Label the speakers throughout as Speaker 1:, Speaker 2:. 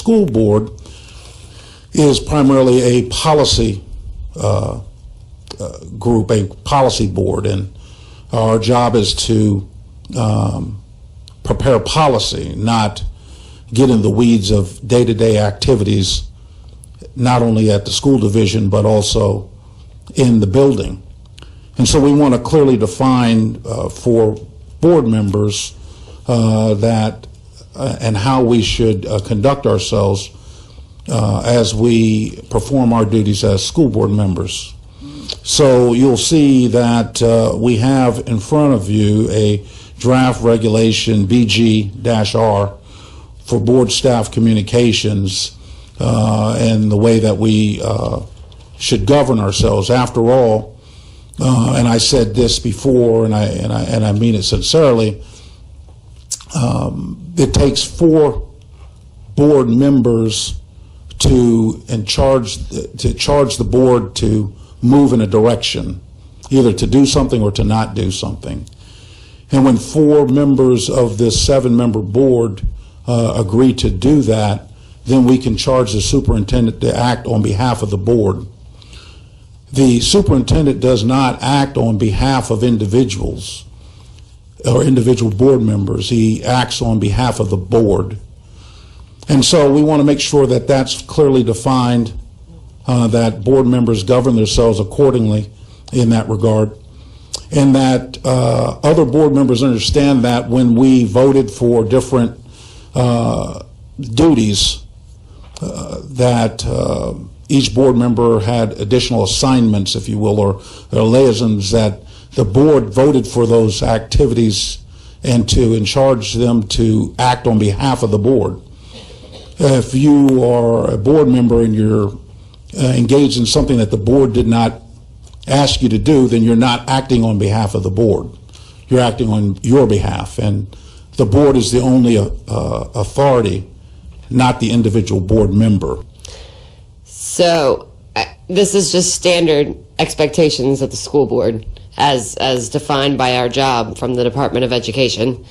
Speaker 1: school board is primarily a policy group, a policy board, and our job is to prepare policy, not get in the weeds of day-to-day activities, not only at the school division but also in the building. And so we want to clearly define for board members that and how we should conduct ourselves as we perform our duties as school board members. So you'll see that we have in front of you a draft regulation BG-R for board staff communications and the way that we should govern ourselves. After all, and I said this before, and I mean it sincerely, it takes 4 board members to charge the board to move in a direction, either to do something or to not do something. And when 4 members of this 7-member board agree to do that, then we can charge the superintendent to act on behalf of the board. The superintendent does not act on behalf of individuals or individual board members. He acts on behalf of the board. And so we want to make sure that that's clearly defined, that board members govern themselves accordingly in that regard, and that other board members understand that when we voted for different duties, that each board member had additional assignments, if you will, or liaisons, that the board voted for those activities and to charge them to act on behalf of the board. If you are a board member and you're engaged in something that the board did not ask you to do, then you're not acting on behalf of the board. You're acting on your behalf, and the board is the only authority, not the individual board member.
Speaker 2: So this is just standard expectations of the school board as defined by our job from the Department of Education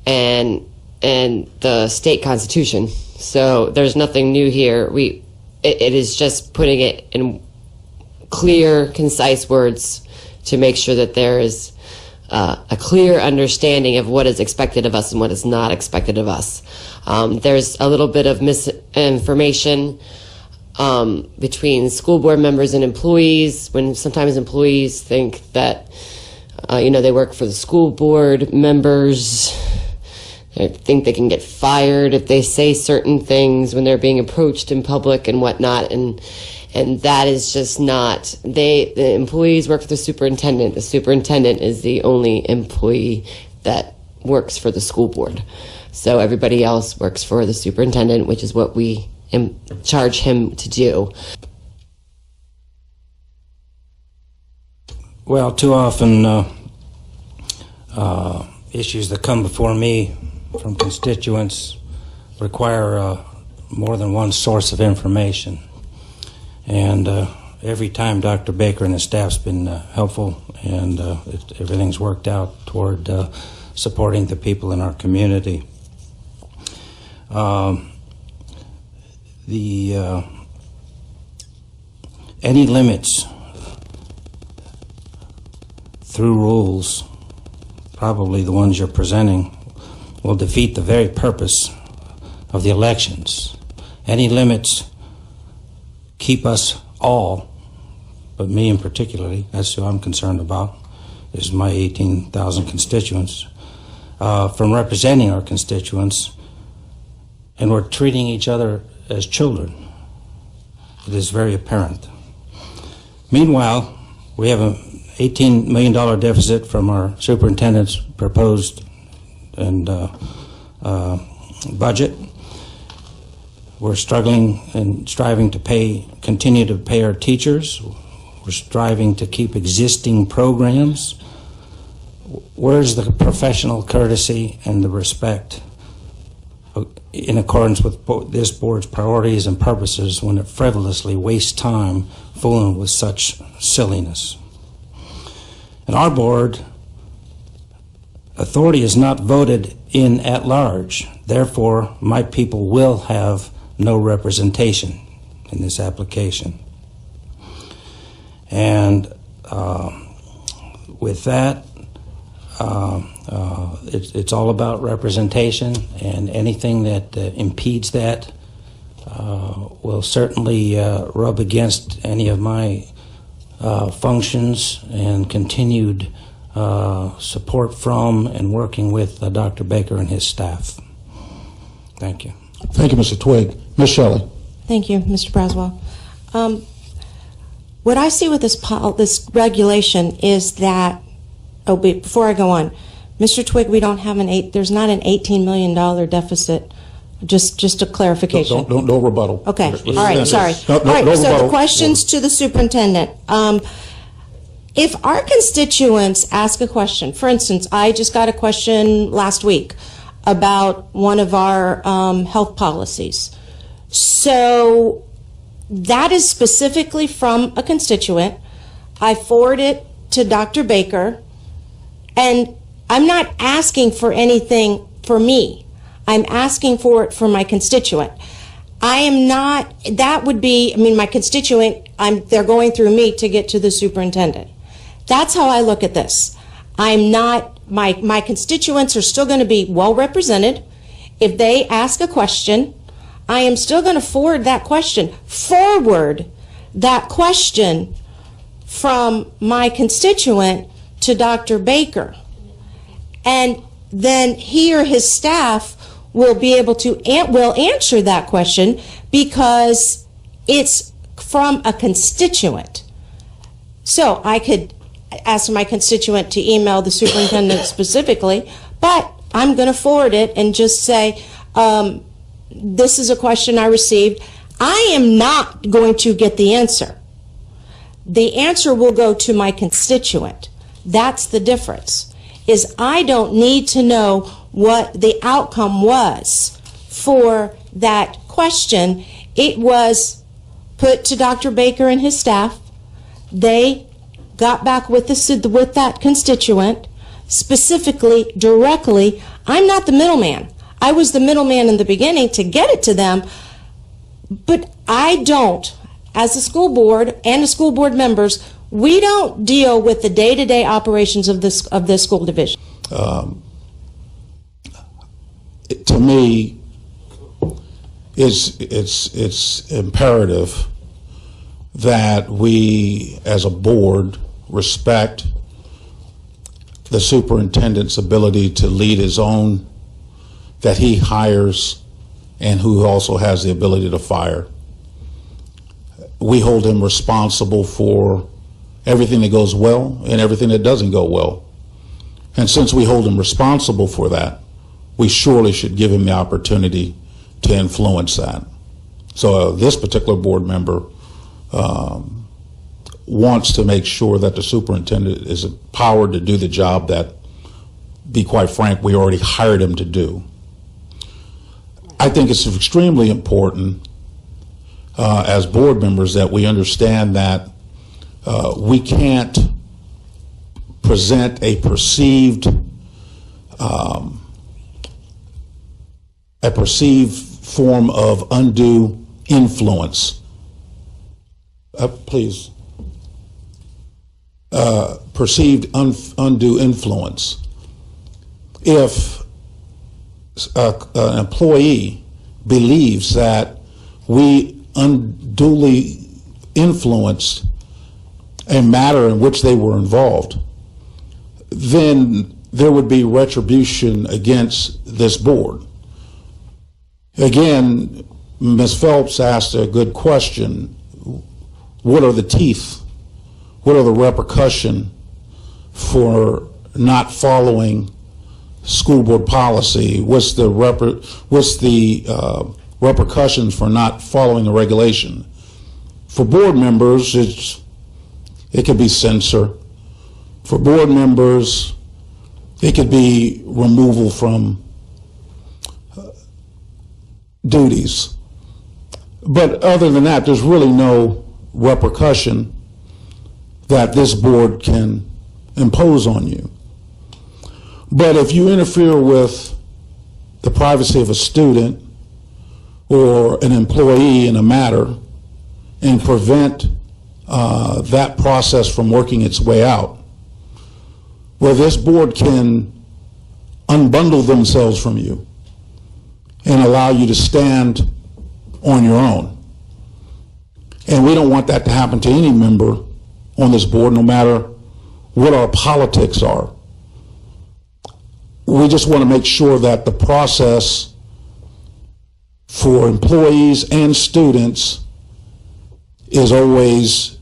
Speaker 2: and the state constitution. So there's nothing new here. It is just putting it in clear, concise words to make sure that there is a clear understanding of what is expected of us and what is not expected of us. There's a little bit of misinformation between school board members and employees, when sometimes employees think that they work for the school board members. They think they can get fired if they say certain things when they're being approached in public and whatnot, and that is just not. The employees work for the superintendent. The superintendent is the only employee that works for the school board. So everybody else works for the superintendent, which is what we charge him to do.
Speaker 3: Well, too often issues that come before me from constituents require more than one source of information. And every time Dr. Baker and his staff's been helpful, and everything's worked out toward supporting the people in our community. Any limits through rules, probably the ones you're presenting, will defeat the very purpose of the elections. Any limits keep us all, but me in particularly, that's who I'm concerned about, is my 18,000 constituents, from representing our constituents, and we're treating each other as children. It is very apparent. Meanwhile, we have an $18 million deficit from our superintendent's proposed budget. We're struggling and striving to continue to pay our teachers. We're striving to keep existing programs. Where's the professional courtesy and the respect in accordance with this board's priorities and purposes when it frivolously wastes time fooling with such silliness? And our board authority is not voted in at large. Therefore, my people will have no representation in this application. And with that, it's all about representation, and anything that impedes that will certainly rub against any of my functions and continued support from and working with Dr. Baker and his staff. Thank you.
Speaker 1: Thank you, Mr. Twigg. Ms. Shelley.
Speaker 4: Thank you, Mr. Braswell. What I see with this regulation is that, before I go on, Mr. Twigg, we don't have there's not an $18 million deficit. Just a clarification.
Speaker 1: Don't rebuttal.
Speaker 4: Okay. All right. Sorry.
Speaker 1: No
Speaker 4: All right. So
Speaker 1: rebuttal.
Speaker 4: the questions to the superintendent. If our constituents ask a question, for instance, I just got a question last week about one of our health policies. So that is specifically from a constituent. I forward it to Dr. Baker, and I'm not asking for anything for me. I'm asking for it for my constituent. I am not, that would be, my constituent, they're going through me to get to the superintendent. That's how I look at this. I'm not, my constituents are still going to be well represented. If they ask a question, I am still going to forward that question from my constituent to Dr. Baker. And then he or his staff will be able to will answer that question because it's from a constituent. So I could ask my constituent to email the superintendent specifically, but I'm going to forward it and just say, this is a question I received. I am not going to get the answer. The answer will go to my constituent. That's the difference, is I don't need to know what the outcome was for that question. It was put to Dr. Baker and his staff. They got back with that constituent, specifically, directly. I'm not the middleman. I was the middleman in the beginning to get it to them, but I don't, as a school board and the school board members, we don't deal with the day-to-day operations of this school division.
Speaker 1: To me, it's imperative that we, as a board, respect the superintendent's ability to lead his own, that he hires, and who also has the ability to fire. We hold him responsible for everything that goes well and everything that doesn't go well. And since we hold him responsible for that, we surely should give him the opportunity to influence that. So this particular board member wants to make sure that the superintendent is empowered to do the job that, be quite frank, we already hired him to do. I think it's extremely important as board members that we understand that we can't present a perceived form of undue influence. Please. Perceived undue influence. If an employee believes that we unduly influenced a matter in which they were involved, then there would be retribution against this board. Again, Ms. Phelps asked a good question. What are the teeth? What are the repercussions for not following school board policy? What's the repercussions for not following the regulation? For board members, it could be censure. For board members, it could be removal from duties. But other than that, there's really no repercussion that this board can impose on you. But if you interfere with the privacy of a student or an employee in a matter and prevent that process from working its way out, well, this board can unbundle themselves from you and allow you to stand on your own. And we don't want that to happen to any member on this board, no matter what our politics are. We just want to make sure that the process for employees and students is always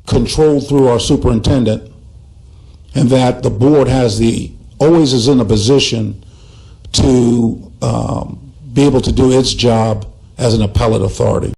Speaker 1: controlled through our superintendent, and that the board always is in a position to be able to do its job as an appellate authority.